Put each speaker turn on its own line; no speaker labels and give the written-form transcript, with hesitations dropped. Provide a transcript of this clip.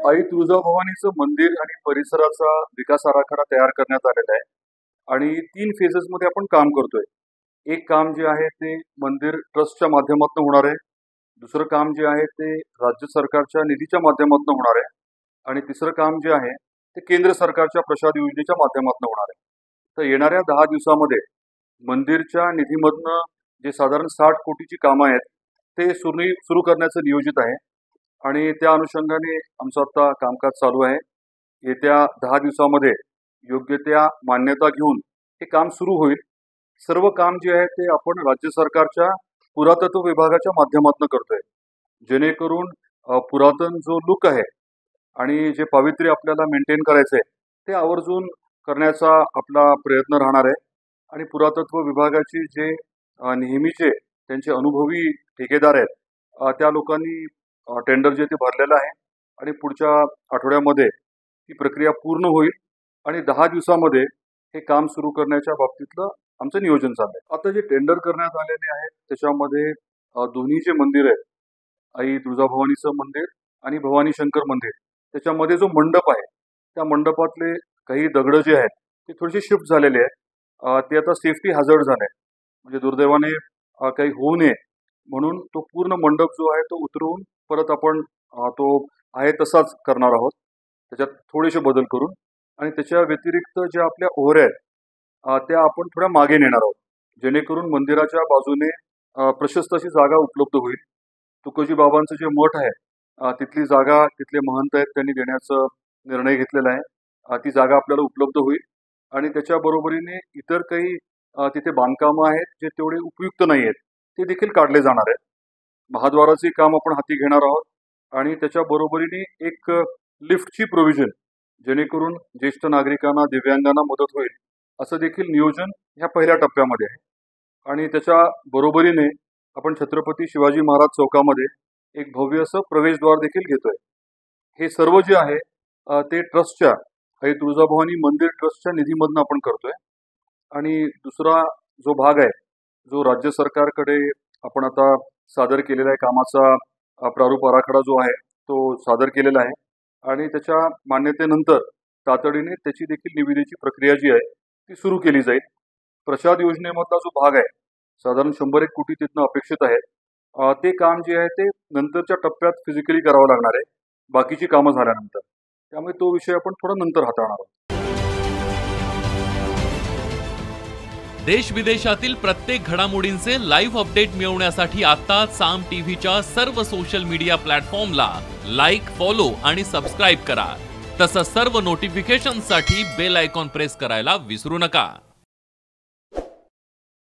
आई तुळजाभवानीचं मंदिर आणि परिसराचा विकास आराखडा तयार करण्यात आलेला आहे आणि 3 फेजेसमध्ये आपण काम करतोय. एक काम जे आहे ते मंदिर ट्रस्टच्या माध्यमातून होणार आहे. दुसरं काम जे आहे ते राज्य सरकारच्या निधीच्या माध्यमातून होणार आहे आणि तिसरं काम जे आहे ते केंद्र सरकारच्या प्रसाद योजनेच्या माध्यमातून होणार आहे. तर येणाऱ्या 10 दिवसामध्ये मंदिरच्या निधीमधनं जे साधारण 60 कोटीची कामं आहेत ते सुरू करण्याचं नियोजित आहे आणि त्या अनुषंगाने आमचं आता कामकाज चालू आहे. येत्या 10 दिवसामध्ये योग्य त्या मान्यता घेऊन हे काम सुरू होईल. सर्व काम जे आहे ते आपण राज्य सरकारच्या पुरातत्व विभागाच्या माध्यमातून करतोय, जेणेकरून पुरातन जो लुक आहे आणि जे पावित्र्य आपल्याला मेंटेन करायचं आहे ते आवर्जून करण्याचा आपला प्रयत्न राहणार आहे. आणि पुरातत्व विभागाचे जे नेहमीचे त्यांचे अनुभवी ठेकेदार आहेत, त्या लोकांनी टेंडर जे ते भरलेलं आहे आणि पुढच्या आठवड्यामध्ये ही प्रक्रिया पूर्ण होईल आणि 10 दिवसामध्ये हे काम सुरू करण्याच्या बाबतीतलं आमचं नियोजन चाललंय. आता जे टेंडर करण्यात आलेले आहेत त्याच्यामध्ये दोन्ही जे मंदिर आहेत, आई तुळजाभवानीचं मंदिर आणि भवानी शंकर मंदिर, त्याच्यामध्ये जो मंडप आहे त्या मंडपातले काही दगड जे आहेत ते थोडेसे शिफ्ट झालेले आहेत. ते आता सेफ्टी हॅझर्ड झाले, म्हणजे दुर्दैवाने काही होऊ नये म्हणून तो पूर्ण मंडप जो आहे तो उतरवून परत आपण तो आहे तसाच करणार आहोत, त्याच्यात थोडेसे बदल करून. आणि त्याच्या व्यतिरिक्त ज्या आपल्या ओहऱ्या आहेत त्या आपण थोड्या मागे नेणार आहोत, जेणेकरून मंदिराच्या बाजूने प्रशस्त अशी जागा उपलब्ध होईल. तुकोजी बाबांचं जे मठ आहे तिथली जागा तिथले महंत आहेत त्यांनी देण्याचा निर्णय घेतलेला आहे. ती जागा आपल्याला उपलब्ध होईल आणि त्याच्या बरोबरीने इतर काही तिथे बांधकामं आहेत जे तेवढे उपयुक्त नाही आहेत ते देखील काढले जाणार आहेत. महाद्वाराचे काम आपण हाती घेणार आहोत आणि त्याच्या बरोबरीने एक लिफ्टची प्रोव्हिजन, जेणेकरून ज्येष्ठ नागरिकांना, दिव्यांगांना मदत होईल असं देखील नियोजन ह्या पहिल्या टप्प्यामध्ये आहे. आणि त्याच्या बरोबरीने आपण छत्रपती शिवाजी महाराज चौकामध्ये एक भव्य असं प्रवेशद्वार देखील घेतोय. हे सर्व जे आहे ते ट्रस्टच्या आई तुळजाभवानी मंदिर ट्रस्टच्या निधीमधून आपण करतोय. आणि दुसरा जो भाग आहे जो राज्य सरकारकडे आपण आता सादर केलेला आहे, कामाचा प्रारूप आराखडा जो आहे तो सादर केलेला आहे आणि त्याच्या मान्यतेनंतर तातडीने त्याची देखील निविदेची प्रक्रिया जी आहे ती सुरू केली जाईल. प्रसाद योजनेमधला जो भाग आहे साधारण 100-1 कोटी तिथनं अपेक्षित आहे. ते काम जे आहे ते नंतरच्या टप्प्यात फिजिकली करावं लागणार आहे, बाकीची कामं झाल्यानंतर. त्यामुळे तो विषय आपण थोडा नंतर हाताळणार आहोत.
देश विदेशातील प्रत्येक घडामोडींचे लाईव्ह अपडेट मिळवण्यासाठी आता साम टीव्हीच्या सर्व सोशल मीडिया प्लॅटफॉर्मला लाईक, फॉलो आणि सबस्क्राईब करा. तसंच सर्व नोटिफिकेशनसाठी बेल आयकॉन प्रेस करायला विसरू नका.